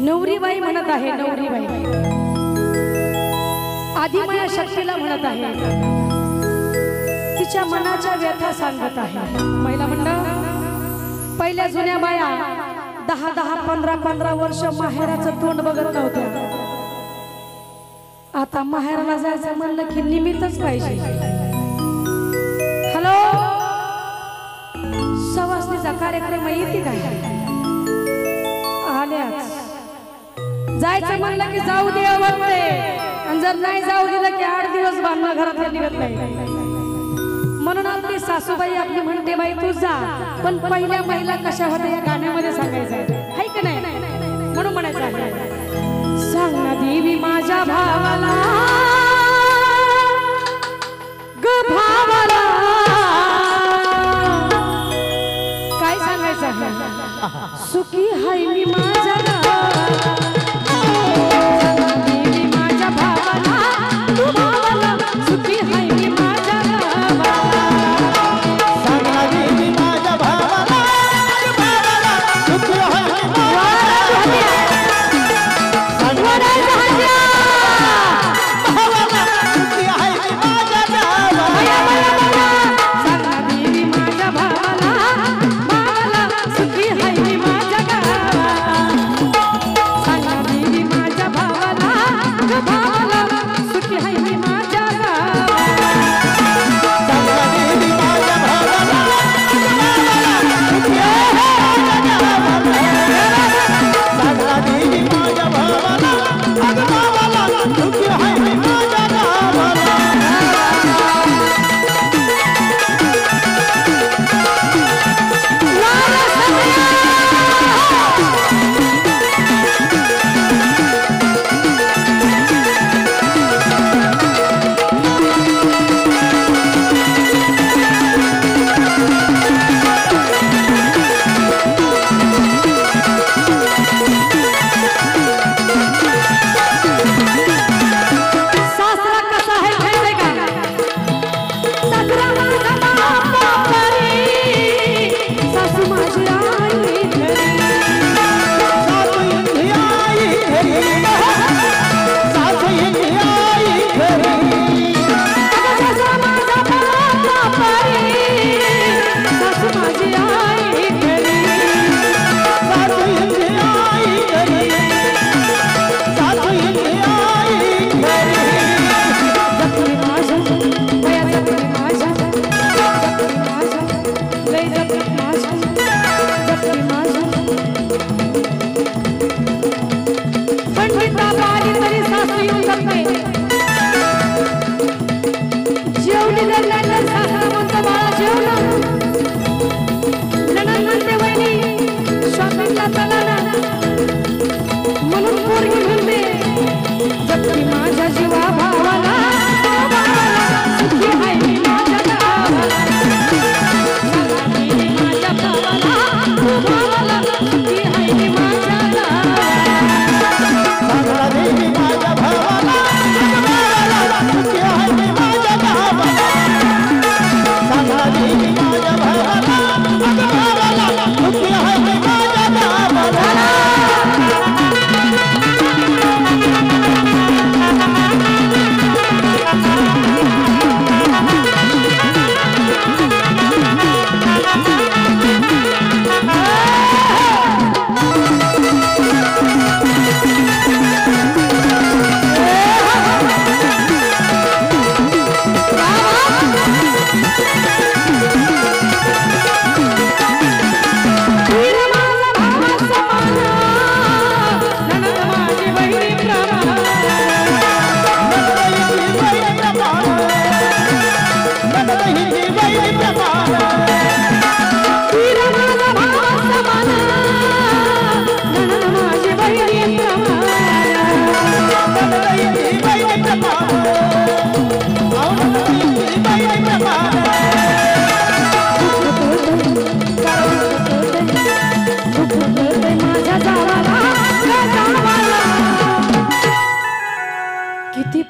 नवरीबाई म्हणत आहे, नवरीबाई आदिमाया शक्तीला म्हणत आहे, तिच्या मनाच्या व्यथा सांगत आहे। महिला मंडळ, पहिल्या जुन्या बाया 10-10, 15-15 वर्ष माहेराचं तोंड बघत नव्हत्या। आता माहेराला जायचं म्हणलं की निमित्तच पाहिजे। हॅलो, सवासणीचा कार्यक्रम येते काय? आल्याच जायचं म्हणलं की जाऊ दे आवडते, आणि जर नाही जाऊ दिलं की 8 दिवस बांधणं घरातल्या निघत नाही। म्हणून आपली सासूबाई आपली म्हणते, बाई तू जा, पण पहिल्या महिला कशा होत्या या गाण्यामध्ये सांगायचं आहे का नाही? म्हणून म्हणायचं आहे, सांग ना देवी माझ्या भावाला ग भावाला, काय सांगायचं आहे? सुखी हाय मी माझ्या देवी माझ्या भावाला तू भावाला, सुखी हाय मी माझ्या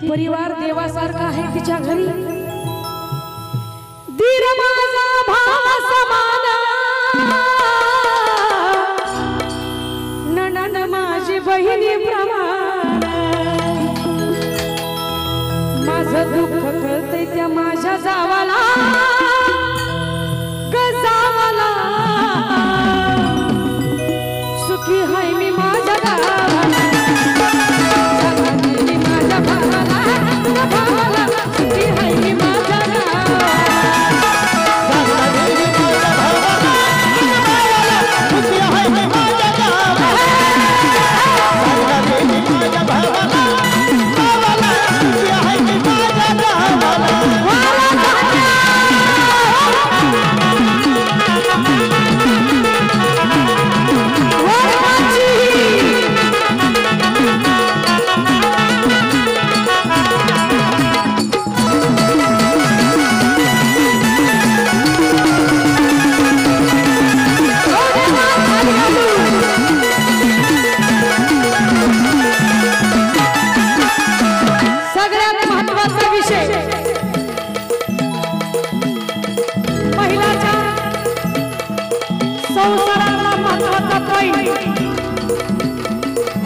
परिवार देवासारखा आहे तिच्या घरी। दीर माझा भाव समान, नणन माझी बहिणी प्रमाण माझं दुःख कळतंय त्या माझ्या जावाला गजावाला सुखी हाय मी माझ्या गावाला मी माझ्या भावाला सुखी हाय मी माझ्या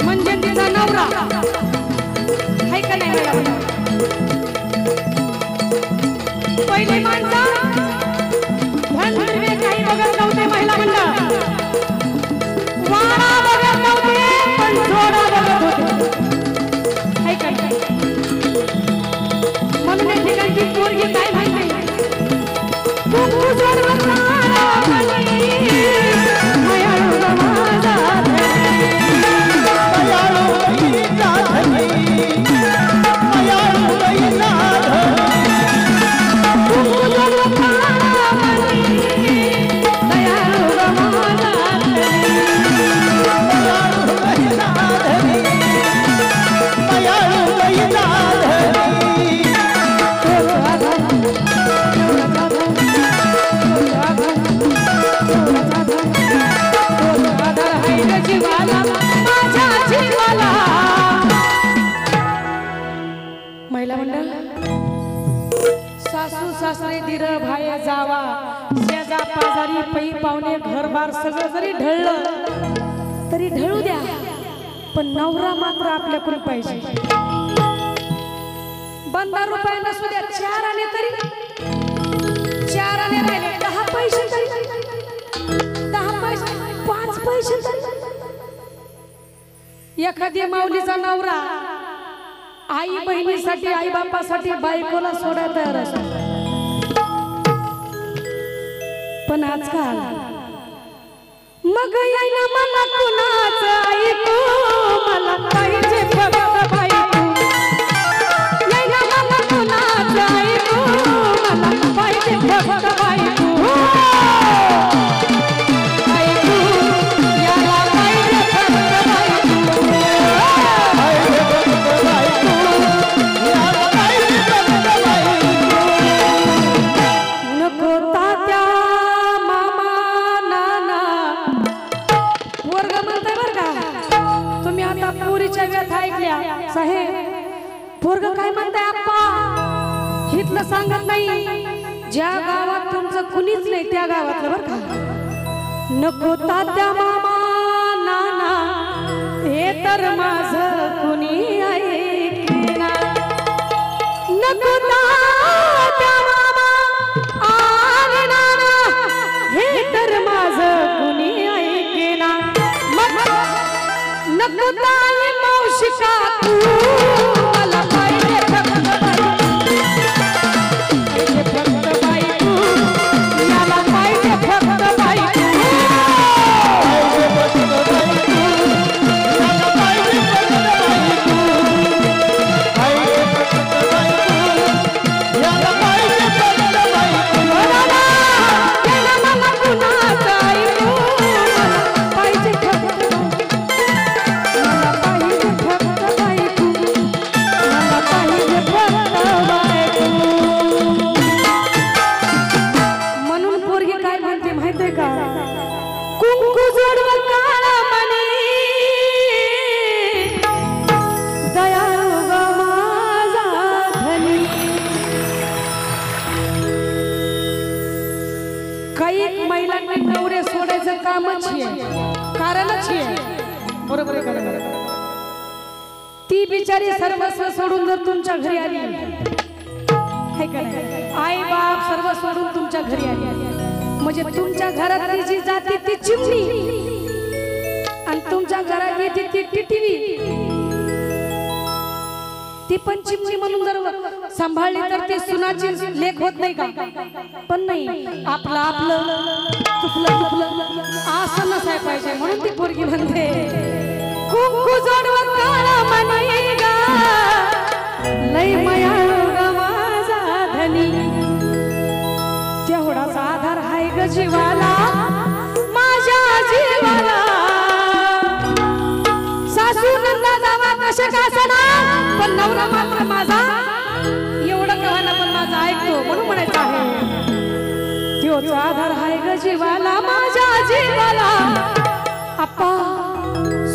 म्हणजे तिचा नवरा हाय का नाही पहिली माणसं धनवे काही बघत नव्हते महिला मंडळ वाडा बघत नव्हते पण जोडा बघत होते हाय का म्हणून या ठिकाणची पोरगी काय माहिती कुंकू जोडवत सासू सासरे धीर भाय जावा शेजा पाजारी पै पाहुणे घरबार सगळं जरी ढळलं तरी ढळू द्या पण नवरा मात्र आपल्याकडून पाहिजे 12 रुपये नसू द्या 4 आणे तरी 4 आणे राहिले 10 पैसे तरी 10 पैसे 5 पैसे तरी एखादी माऊलीचा नवरा आई बहिणीसाठी आई बापासाठी बायकोला सोडा तयार असतो पण आजकाल मग यायला मला कुणाचं ऐकू मला पाहिजे फक्त बायको यायला मला कुणाचं ऐकू मला पाहिजे फक्त बायको पोरग काय म्हणताय आप्पा हितलं सांगत नाही ज्या गावात तुमचं कुणीच नाही त्या गावातलं बरं का नको तात्या मामा नाना हे तर माझं कुणी ऐकेना नको तात्या मामा आणि नाना हे तर माझं कुणी ऐकेना नको ताई मावशी काकू मला पाहिजे फक्त बायको मला पाहिजे फक्त बायको कामच आहे कारणच आहे बरोबर आहे ती बिचारी सर्वस्व सोडून जर तुमच्या घरी आली, हे का नाही, आई बाप सर्व सोडून तुमच्या घरी आली, म्हणजे तुमच्या घरातली जी जाती ती चिमणी आणि तुमच्या घरात येते ती टिटवी, ती पण चिमणी म्हणून जर सांभाळली तर ती सुनाची लेख होत नाही का? पण नाही, आपलं आपलं चुकलं चुकलं असं नसाय पाहिजे, म्हणून ती पोरगी म्हणते कुंकू जोडवं काळा मनी गा, लय मायाळू ग माझा धनी, तेवढाच आधार हाय ग जीवाला, माझ्या जीवाला. सासू नंदा जावा कशा कासना, पण नवरा मात्र माझा एवढं कहाणा पण माझा ऐकतो, म्हणून म्हणायचं आहे त्योच आधार हाय ग जीवाला, माझ्या जीवाला. आप्पा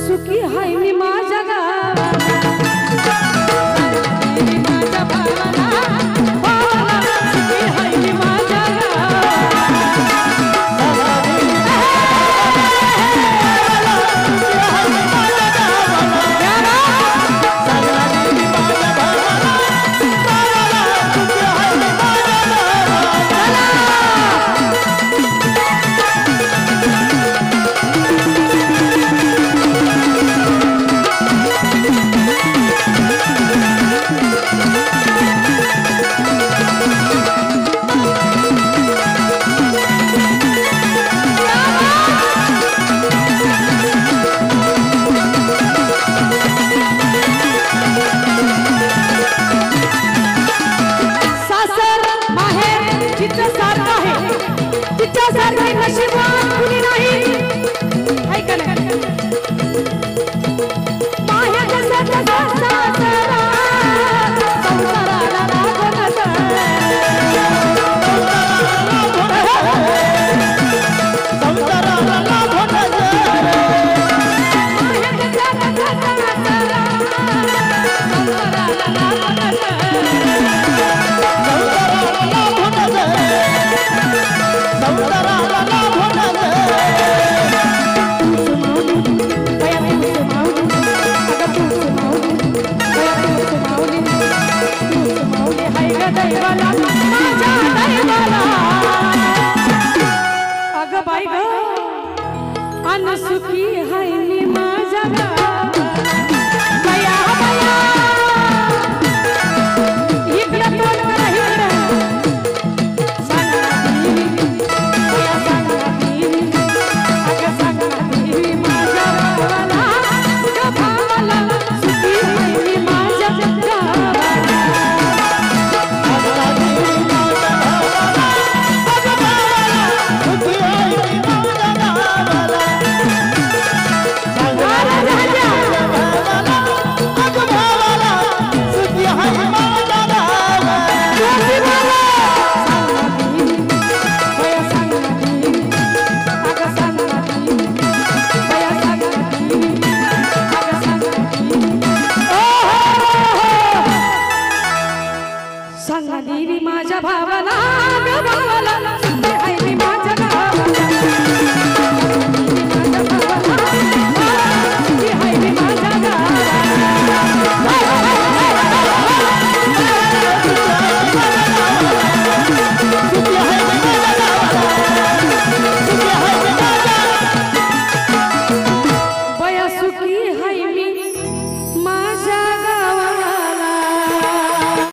सुखी हाय मी माझ्या गावाला, माझ्या भावाला, भावाला सुखी हाय मी माझ्या तिच्यासारखी नशिबात कुणी नाही, ऐका ना माहेर